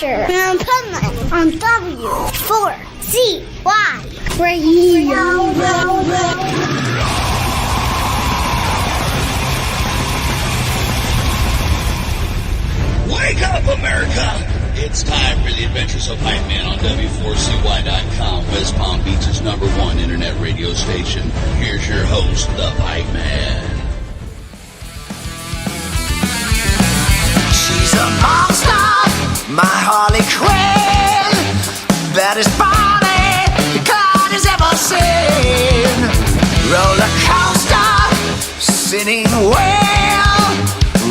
Adventure of Pipeman on W4CY Radio. Wake up, America! It's time for the Adventures of Pipeman on W4CY.com, West Palm Beach's #1 internet radio station. Here's your host, the Pipeman. She's a monster, my Harley Quinn, baddest body the cloud has ever seen. Roller coaster, spinning wheel,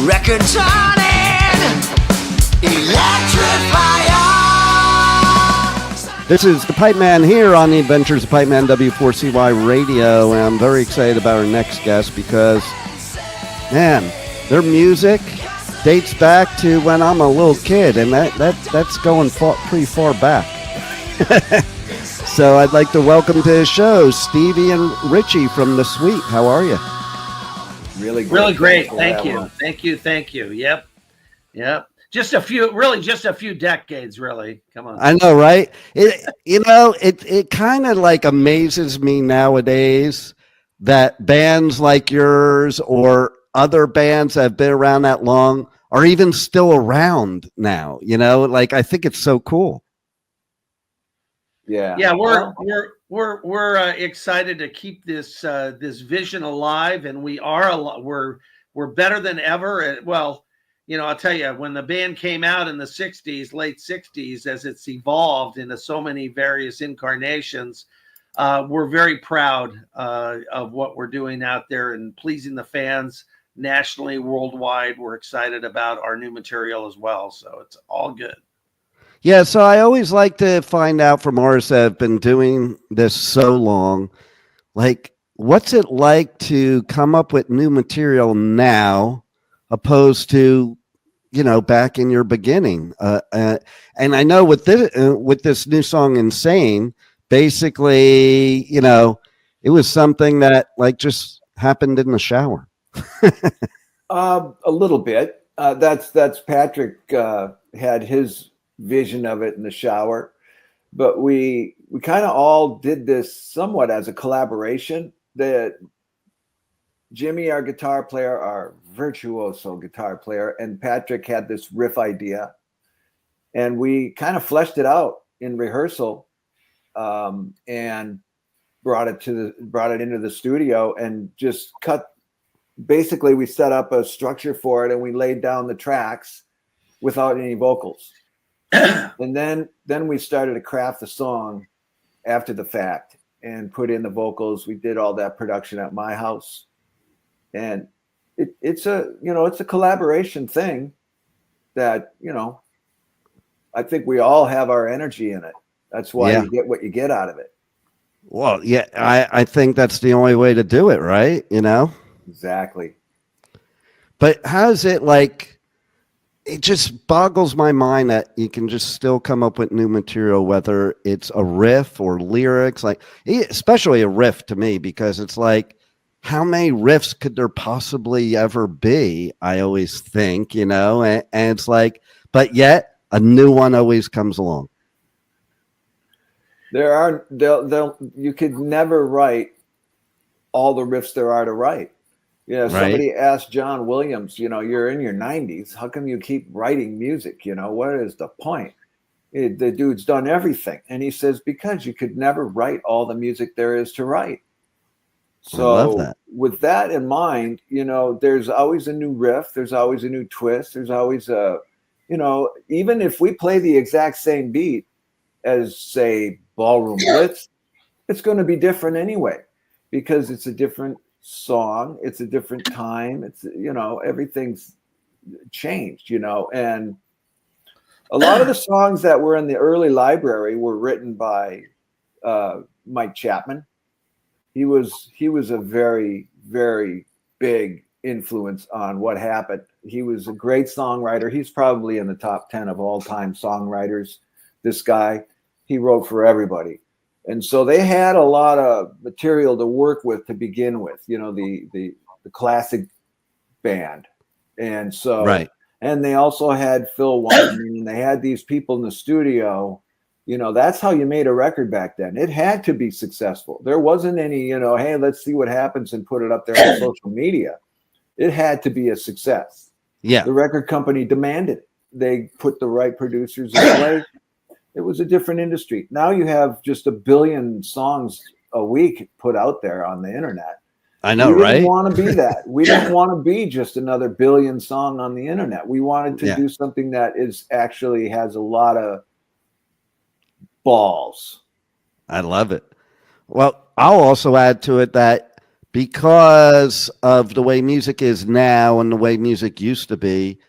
record turning, electrify. This is the Pipeman here on the Adventures of Pipeman W4CY Radio, and I'm very excited about our next guest because, man, their music dates back to when I'm a little kid, and that's going pretty far back. So I'd like to welcome to the show Stevie and Richie from The Suite. How are you? Really great. Thank you. Yep. Just a few decades, really. Come on. I know, right? It kind of like amazes me nowadays that bands like yours or other bands that have been around that long are even still around now. Like, I think it's so cool. Yeah. We're excited to keep this vision alive, and we're better than ever. Well, I'll tell you, when the band came out in the '60s, late '60s, as it's evolved into so many various incarnations, we're very proud of what we're doing out there and pleasing the fans nationally, worldwide. We're excited about our new material as well, so it's all good. Yeah, so I always like to find out from artists that have been doing this so long, like, what's it like to come up with new material now opposed to, back in your beginning? And I know with this new song, Insane, basically, it was something that like just happened in the shower. A little bit. That's Patrick had his vision of it in the shower, but we kind of all did this somewhat as a collaboration. That Jimmy, our guitar player, our virtuoso guitar player, and Patrick had this riff idea, and we kind of fleshed it out in rehearsal, and brought it into the studio and just cut. Basically, we set up a structure for it, and we laid down the tracks without any vocals. And then we started to craft the song after the fact and put in the vocals. We did all that production at my house, and it's a collaboration thing that, I think we all have our energy in it. That's why you get what you get out of it. Well, yeah, I think that's the only way to do it, right? Exactly. But how's it like? It just boggles my mind that you can just still come up with new material, whether it's a riff or lyrics, like especially a riff to me, because it's like, how many riffs could there possibly ever be? I always think, and it's like, but yet a new one always comes along. You could never write all the riffs there are to write. Somebody asked John Williams, you're in your 90s. How come you keep writing music? What is the point? The dude's done everything. And he says, because you could never write all the music there is to write. So with that in mind, there's always a new riff. There's always a new twist. There's always even if we play the exact same beat as, say, Ballroom Blitz, it's going to be different anyway, because it's a different song, it's a different time, it's everything's changed, and a lot of the songs that were in the early library were written by Mike Chapman. He was a very, very big influence on what happened. He was a great songwriter. He's probably in the top 10 of all time songwriters. This guy, he wrote for everybody. And so they had a lot of material to work with to begin with, the classic band. And so And they also had Phil Weinman, and they had these people in the studio. You know, that's how you made a record back then. It had to be successful. There wasn't any, you know, hey, let's see what happens and put it up there on social media. It had to be a success. Yeah. The record company demanded it. They put the right producers in place. It was a different industry. Now you have just 1 billion songs a week put out there on the internet. I know, we right? didn't want to be that. We didn't want to be just another billion song on the internet. We wanted to do something that is actually has a lot of balls. I love it. Well, I'll also add to it that because of the way music is now and the way music used to be,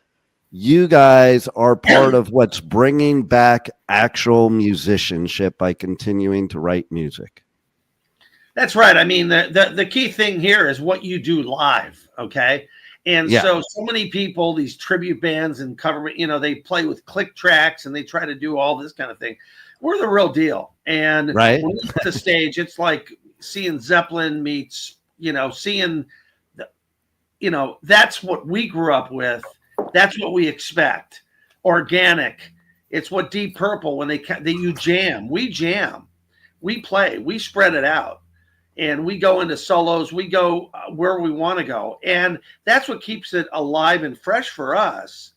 you guys are part of what's bringing back actual musicianship by continuing to write music. That's right. I mean, the key thing here is what you do live, okay? And so many people, these tribute bands and cover, you know, they play with click tracks and they try to do all this kind of thing. We're the real deal. And when we hit the stage, it's like seeing Zeppelin meets, you know, seeing, that's what we grew up with. That's what we expect. Organic. It's what Deep Purple, when you jam. We jam. We play. We spread it out. And we go into solos. We go where we want to go. And that's what keeps it alive and fresh for us.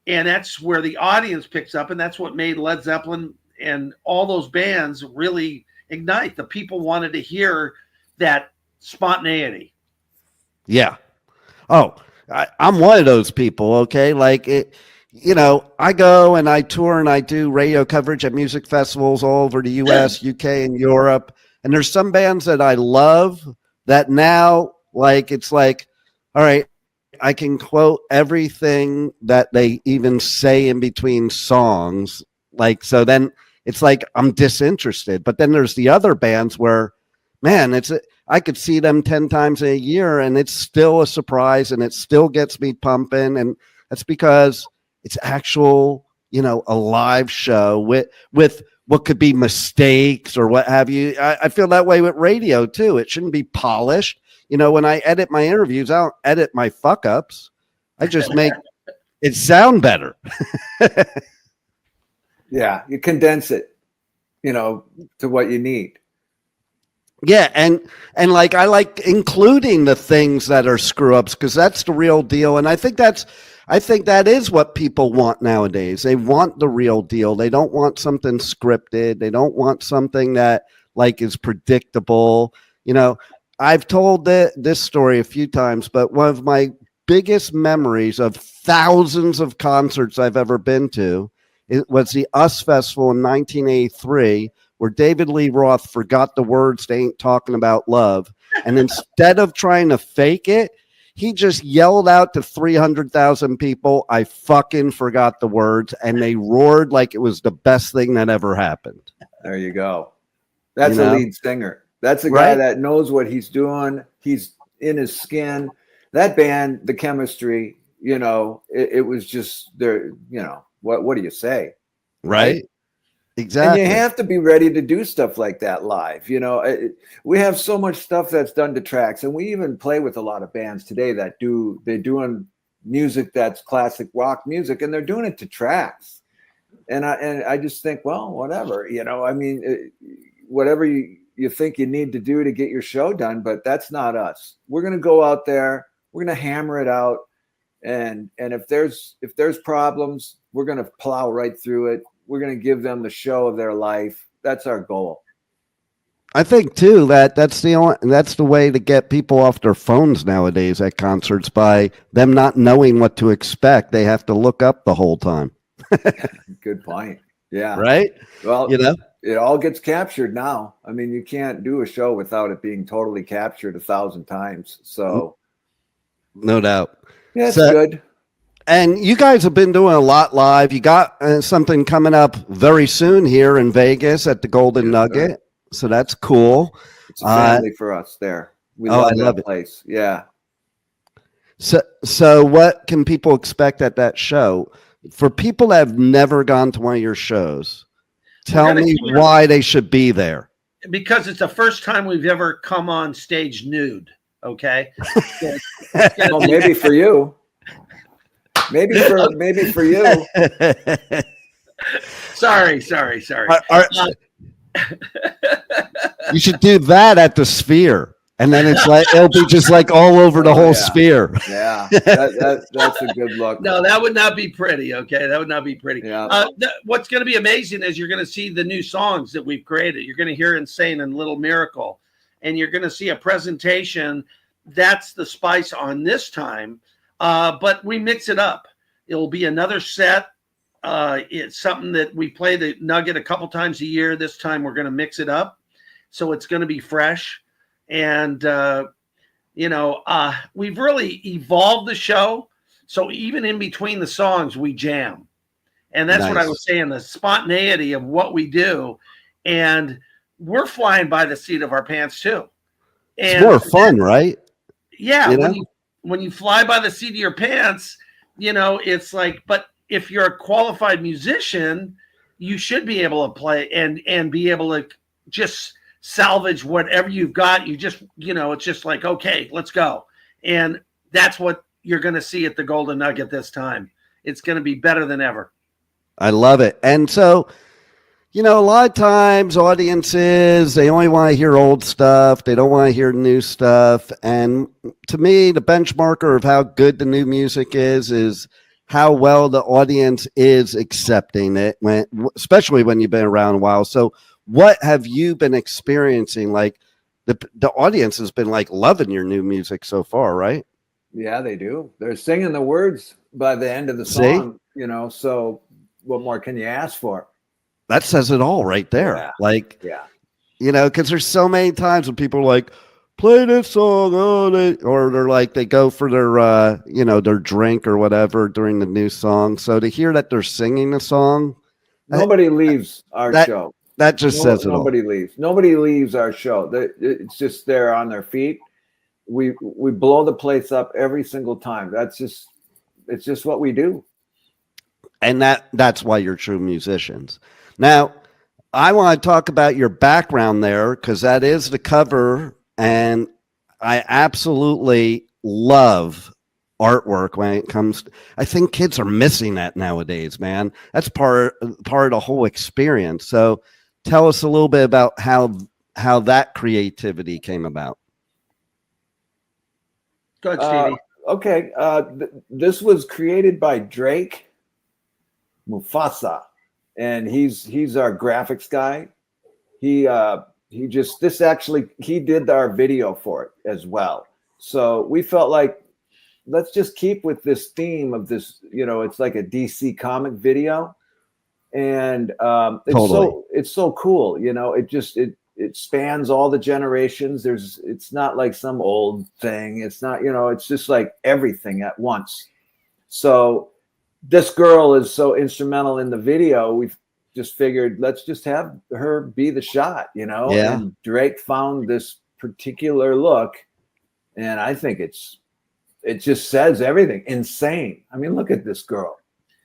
And that's where the audience picks up. And that's what made Led Zeppelin and all those bands really ignite. The people wanted to hear that spontaneity. Yeah. Oh, I'm one of those people, okay? Like, I go and I tour and I do radio coverage at music festivals all over the U.S., UK, and Europe. And there's some bands that I love that now, like, it's like, all right, I can quote everything that they even say in between songs. Like, so then it's like I'm disinterested. But then there's the other bands where, man, I could see them 10 times a year and it's still a surprise and it still gets me pumping. And that's because it's actual, a live show with what could be mistakes or what have you. I feel that way with radio too. It shouldn't be polished. When I edit my interviews, I don't edit my fuck ups. I just make it sound better. Yeah. You condense it, to what you need. Yeah, and like I like including the things that are screw ups because that's the real deal, and I think that is what people want nowadays. They want the real deal. They don't want something scripted. They don't want something that like is predictable. I've told this story a few times, but one of my biggest memories of thousands of concerts I've ever been to, it was the US Festival in 1983. Where David Lee Roth forgot the words "They Ain't Talking About Love." And instead of trying to fake it, he just yelled out to 300,000 people, "I fucking forgot the words." And they roared like it was the best thing that ever happened. There you go. That's a lead singer. That's a guy that knows what he's doing. He's in his skin. That band, the chemistry, it was just there, what do you say? Right? Exactly. And you have to be ready to do stuff like that live. We have so much stuff that's done to tracks, and we even play with a lot of bands today they're doing music that's classic rock music, and they're doing it to tracks. And I just think, well, whatever, whatever you think you need to do to get your show done, but that's not us. We're going to go out there, we're going to hammer it out, and if there's problems, we're going to plow right through it. We're going to give them the show of their life. That's our goal. I think too that's the way to get people off their phones nowadays at concerts, by them not knowing what to expect. They have to look up the whole time. Good point. Yeah. Right. Well, it all gets captured now. I mean, you can't do a show without it being totally captured 1,000 times. So, no doubt. Yeah, it's good. And you guys have been doing a lot live. You got something coming up very soon here in Vegas at the Golden Nugget. So that's cool. It's a family for us there. We love that place. Yeah. So what can people expect at that show? For people that have never gone to one of your shows, tell me why they should be there. Because it's the first time we've ever come on stage nude. Okay. Well, maybe for you. Maybe for you. Sorry. You should do that at the Sphere. And then it'll be just like all over the whole Sphere. Yeah, that's a good look. No, that would not be pretty. Okay, that would not be pretty. Yeah. What's going to be amazing is you're going to see the new songs that we've created. You're going to hear "Insane" and "Little Miracle," and you're going to see a presentation. That's the spice on this time, but we mix it up. It'll be another set. It's something that we play the Nugget a couple times a year. This time we're going to mix it up, so it's going to be fresh. And, we've really evolved the show. So even in between the songs, we jam. And that's what I was saying, the spontaneity of what we do. And we're flying by the seat of our pants, too. And it's more fun, right? Yeah. When you fly by the seat of your pants, it's like, but if you're a qualified musician, you should be able to play and be able to just salvage whatever you've got. You just, it's just like, okay, let's go. And that's what you're going to see at the Golden Nugget this time. It's going to be better than ever. I love it. And so, a lot of times audiences, they only want to hear old stuff. They don't want to hear new stuff. And to me, the benchmarker of how good the new music is how well the audience is accepting it, especially when you've been around a while. So what have you been experiencing? Like the audience has been like loving your new music so far, right? Yeah, they do. They're singing the words by the end of the song, so what more can you ask for? That says it all right there. Yeah. Because there's so many times when people are like, play this song, or they're like, they go for their, their drink or whatever during the new song. So to hear that they're singing the song. Nobody leaves our show. That just says it all. Nobody leaves. Nobody leaves our show. It's just they're on their feet. We blow the place up every single time. It's just what we do. And that's why you're true musicians. Now, I want to talk about your background there because that is the cover, and I absolutely love artwork when it comes to, I think kids are missing that nowadays, man. That's part of the whole experience. So tell us a little bit about how that creativity came about. Go ahead, Stevie. Okay. This was created by Drake Mufasa, and he's our graphics guy. He did our video for it as well. So we felt like, let's just keep with this theme of this, it's like a DC comic video. And it's so cool. It spans all the generations. It's not like some old thing. It's not, it's just like everything at once. So this girl is so instrumental in the video. We've just figured, let's just have her be the shot, Yeah. And Drake found this particular look, and I think it just says everything. Insane. I mean, look at this girl.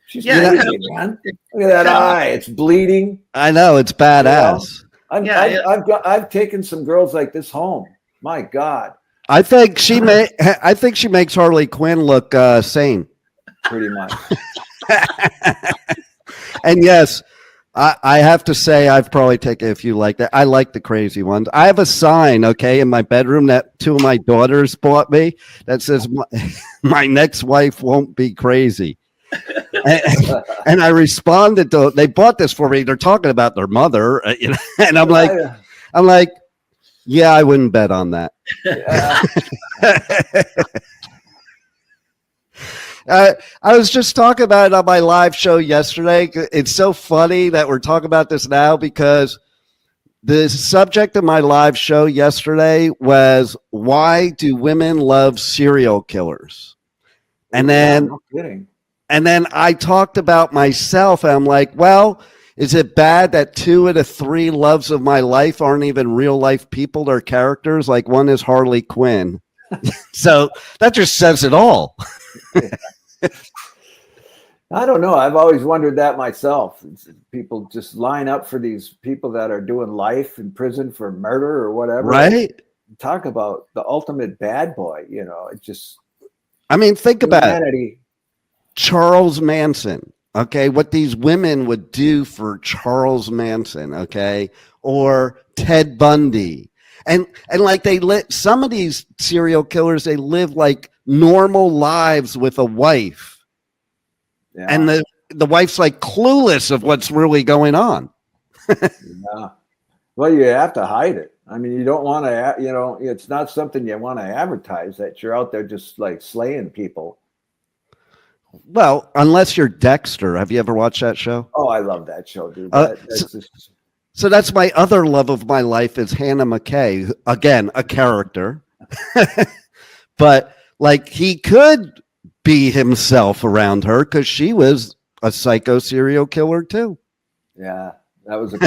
She's crazy, man. Look at that eye. It's bleeding. I know, it's badass. I've taken some girls like this home. My God. I think she makes Harley Quinn look sane. Pretty much. And yes, I have to say I've probably taken a few like that. I like the crazy ones. I have a sign, in my bedroom that two of my daughters bought me that says my next wife won't be crazy. And I responded to, they bought this for me. They're talking about their mother, and I'm like, yeah, I wouldn't bet on that. Yeah. I was just talking about it on my live show yesterday. It's so funny that we're talking about this now because the subject of my live show yesterday was, why do women love serial killers? And then, no kidding. And then I talked about myself, and I'm like, well, is it bad that 2 of the 3 loves of my life aren't even real life people? They're characters. Like one is Harley Quinn. So that just says it all. I don't know. I've always wondered that myself. People just line up for these people that are doing life in prison for murder or whatever. Right. Talk about the ultimate bad boy. It just. I mean, think about it. Charles Manson. Okay, what these women would do for Charles Manson, okay, or Ted Bundy. And like some of these serial killers, they live like normal lives with a wife. Yeah. And the wife's like clueless of what's really going on. Yeah. Well, you have to hide it. I mean, you don't want to, it's not something you want to advertise, that you're out there just like slaying people. Well, unless you're Dexter. Have you ever watched that show? Oh, I love that show, dude. So that's my other love of my life is Hannah McKay. Again, a character. But like he could be himself around her because she was a psycho serial killer too. Yeah, that was a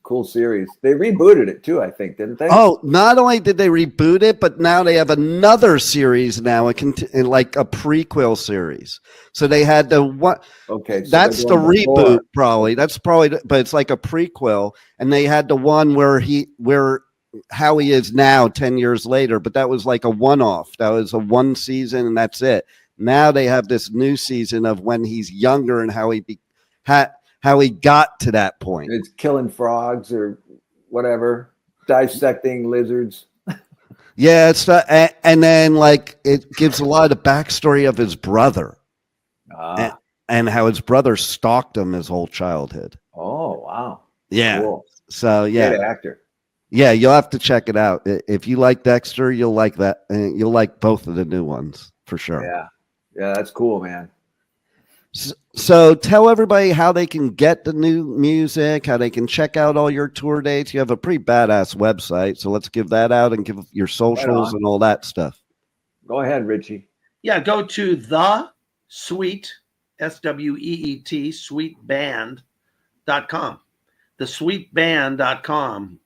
cool series. They rebooted it too, I think, didn't they? Oh, not only did they reboot it, but now they have another series now, like a prequel series. So they had the what? Okay, so that's the reboot, probably. That's probably, but it's like a prequel, and they had the one where how he is now 10 years later, but that was like a one-off. That was a one season, and that's it. Now they have this new season of when he's younger and how he got to that point. It's killing frogs or whatever, dissecting lizards. Yeah, it's and then like it gives a lot of the backstory of his brother, and how his brother stalked him his whole childhood. Oh wow! Yeah. Cool. So yeah, great actor. Yeah, you'll have to check it out. If you like Dexter, you'll like that. You'll like both of the new ones for sure. Yeah, that's cool, man. So tell everybody how they can get the new music, how they can check out all your tour dates. You have a pretty badass website, so let's give that out and give your socials and all that stuff. Go ahead, Richie. Yeah, go to the Sweet, SWEET, sweetband.com. thesweetband.com.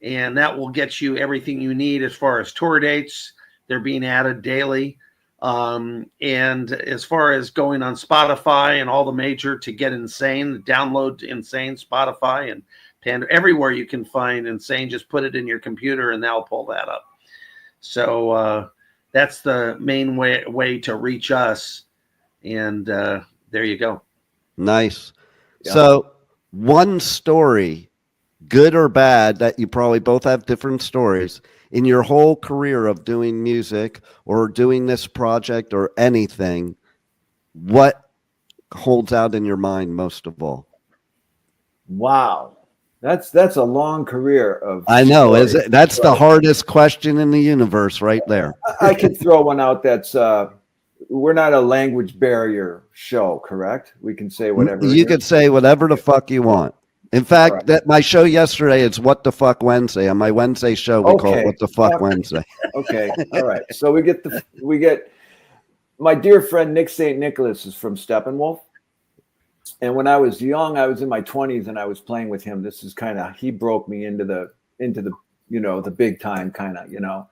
And that will get you everything you need as far as tour dates. They're being added daily. And as far as going on Spotify and all the major to get Insane, download Insane, Spotify and Panda, everywhere you can find Insane, just put it in your computer and that'll pull that up. So that's the main way to reach us. And there you go. Nice. Yeah. So one story, good or bad, that you probably both have different stories in your whole career of doing music or doing this project or anything, what holds out in your mind most of all? Wow. That's a long career of I know, stories. Is it? That's the hardest question in the universe right there. I could throw one out that's we're not a language barrier show, correct? We can say whatever. You could say whatever the fuck you want. In fact, that my show yesterday is What the Fuck Wednesday. On my Wednesday show, we call it What the Fuck Wednesday. Okay, all right. So we get my dear friend Nick St. Nicholas is from Steppenwolf, and when I was young, I was in my 20s, and I was playing with him. This is kind of he broke me into the the big time kind of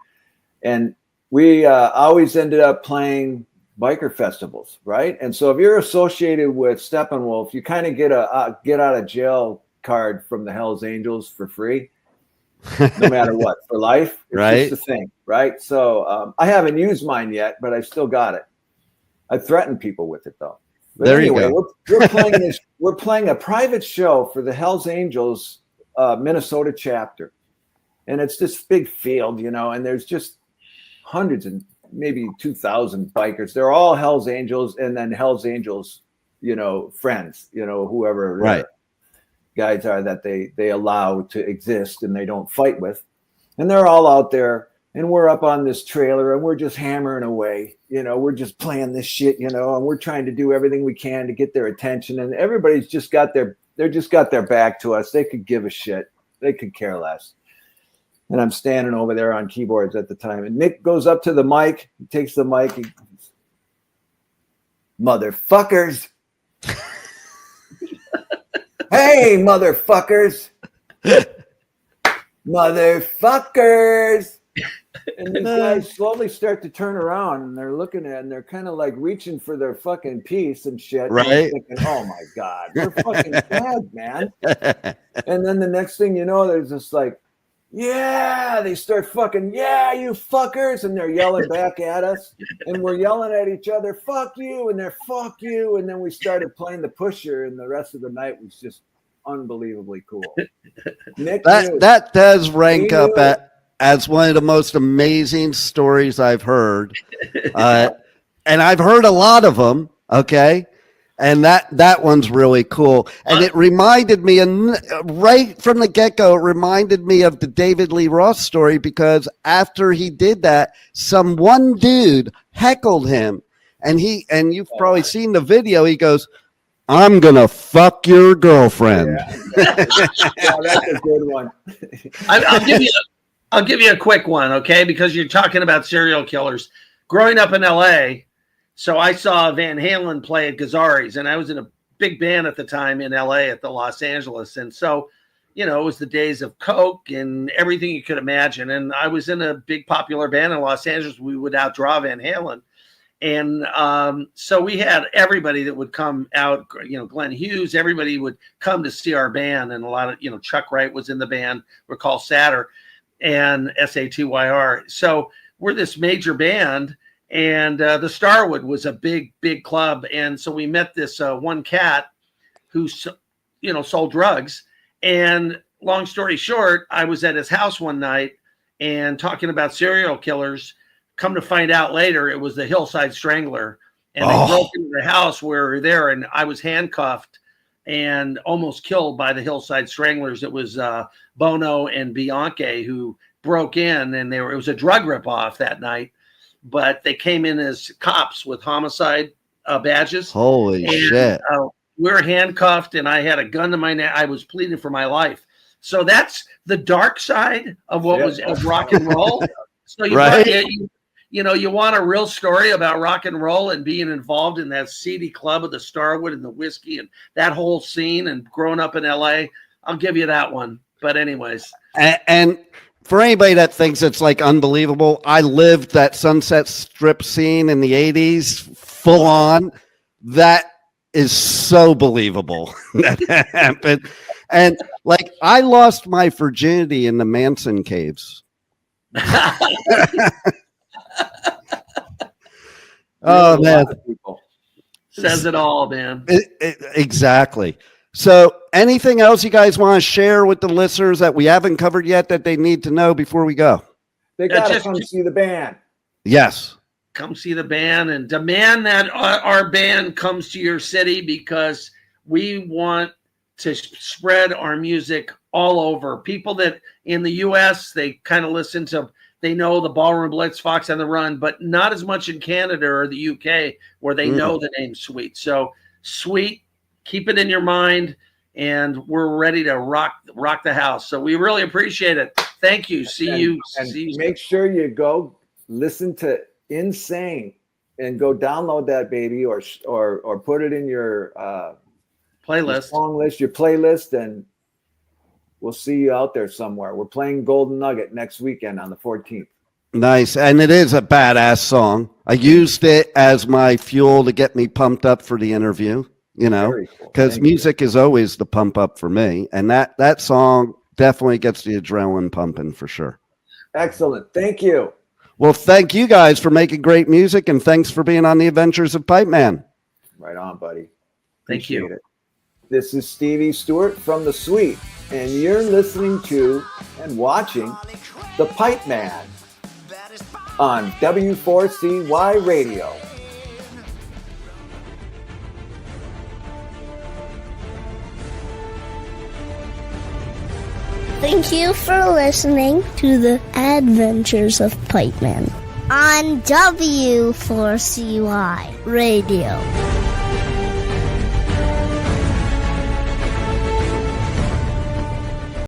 and we always ended up playing biker festivals, right? And so if you're associated with Steppenwolf, you kind of get a get out of jail card from the Hells Angels for free, no matter what, for life. It's right. Just a thing, right? So I haven't used mine yet, but I still got it. I threaten people with it though. But there anyway, you go. We're playing this. We're playing a private show for the Hells Angels Minnesota chapter, and it's this big field, and there's just hundreds and maybe 2,000 bikers. They're all Hells Angels, and then Hells Angels, friends, whoever right. Guys are that they allow to exist and they don't fight with. And they're all out there, and we're up on this trailer, and we're just hammering away. We're just playing this shit, and we're trying to do everything we can to get their attention. And everybody's just got their back to us. They could give a shit. They could care less. And I'm standing over there on keyboards at the time. And Nick goes up to the mic. He takes the mic. He goes, motherfuckers. Hey, motherfuckers. Motherfuckers. And these guys slowly start to turn around, and they're looking at it, and they're kind of like reaching for their fucking piece and shit. Right. And I'm thinking, oh my God, we're fucking bad, man. And then the next thing you know, there's this like yeah, they start fucking, yeah, you fuckers, and they're yelling back at us, and we're yelling at each other, fuck you, and they're fuck you, and then we started playing the Pusher, and the rest of the night was just unbelievably cool. Nick that does rank up as one of the most amazing stories I've heard, and I've heard a lot of them. Okay. And that one's really cool. And it reminded me, and right from the get-go, it reminded me of the David Lee Roth story, because after he did that, some one dude heckled him. And you've probably seen the video, he goes, "I'm going to fuck your girlfriend." Yeah, that's a good one. I'll give you a quick one, okay? Because you're talking about serial killers. Growing up in LA, so I saw Van Halen play at Gazzari's, and I was in a big band at the time in LA at the Los Angeles. And so, it was the days of Coke and everything you could imagine. And I was in a big popular band in Los Angeles. We would outdraw Van Halen. And so we had everybody that would come out, Glenn Hughes, everybody would come to see our band. And a lot of, Chuck Wright was in the band, we're called Satyr, and Satyr. So we're this major band. And the Starwood was a big, big club. And so we met this one cat who, sold drugs. And long story short, I was at his house one night and talking about serial killers. Come to find out later, it was the Hillside Strangler. And they broke into the house where we were there. And I was handcuffed and almost killed by the Hillside Stranglers. It was Bono and Bianchi who broke in, and it was a drug ripoff that night. But they came in as cops with homicide badges. Holy shit. We were handcuffed, and I had a gun to my neck. I was pleading for my life. So that's the dark side of what was of rock and roll. So you want a real story about rock and roll and being involved in that seedy club of the Starwood and the whiskey and that whole scene and growing up in LA. I'll give you that one. But anyways. And for anybody that thinks it's like unbelievable, I lived that Sunset Strip scene in the 80s full on. That is so believable that happened. And like, I lost my virginity in the Manson caves. Oh, man. Says it all, man. Exactly. So anything else you guys want to share with the listeners that we haven't covered yet that they need to know before we go? They got to come see the band. Yes. Come see the band and demand that our band comes to your city, because we want to spread our music all over. People that in the U.S., they kind of listen to, they know the Ballroom Blitz, Fox on the Run, but not as much in Canada or the UK where they know the name Sweet. So Sweet, keep it in your mind, and we're ready to rock the house. So we really appreciate it. Thank you. See you. Make sure you go listen to Insane and go download that baby, or put it in your playlist, song list, your playlist, and we'll see you out there somewhere. We're playing Golden Nugget next weekend on the 14th. Nice. And it is a badass song. I used it as my fuel to get me pumped up for the interview, because music is always the pump up for me. And that song definitely gets the adrenaline pumping for sure. Excellent. Thank you. Well, thank you guys for making great music, and thanks for being on the Adventures of Pipeman. Right on, buddy. Thank you. It. This is Stevie Stewart from The Suite, and you're listening to and watching The Pipeman on W4CY Radio. Thank you for listening to the Adventures of Pipeman on W4CY Radio.